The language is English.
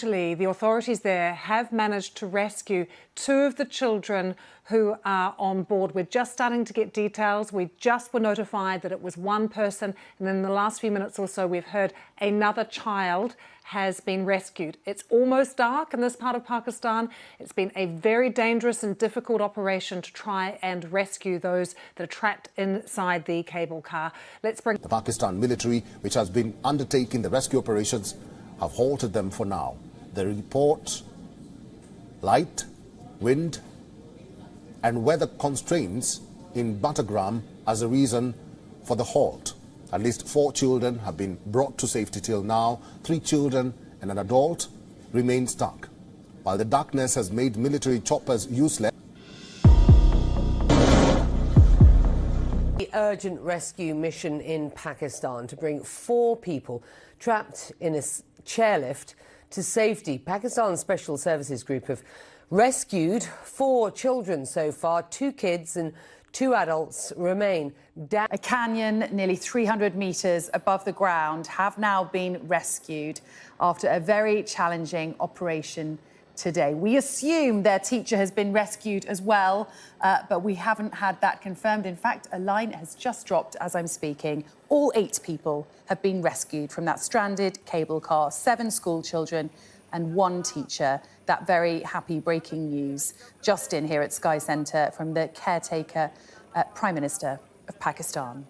actually, the authorities there have managed to rescue 2 of the children who are on board. We're just starting to get details. We just were notified that it was 1 person, and in the last few minutes or so we've heard another child has been rescued. It's almost dark in this part of Pakistan. It's been a very dangerous and difficult operation to try and rescue those that are trapped inside the cable car. Let's bring the Pakistan military, which has been undertaking the rescue operations, have halted them for now. They report light, wind and weather constraints in Battagram as a reason for the halt. At least 4 children have been brought to safety till now. 3 children and an adult remain stuck, while the darkness has made military choppers useless. The urgent rescue mission in Pakistan to bring 4 people trapped in a chairlift to safety. Pakistan's Special Services Group have rescued 4 children so far. 2 kids and 2 adults remain down. A canyon nearly 300 metres above the ground have now been rescued after a very challenging operation today. We assume their teacher has been rescued as well, but we haven't had that confirmed. In fact, a line has just dropped as I'm speaking. All 8 people have been rescued from that stranded cable car, 7 school children and 1 teacher. That very happy breaking news just in here at Sky Centre from the caretaker Prime Minister of Pakistan.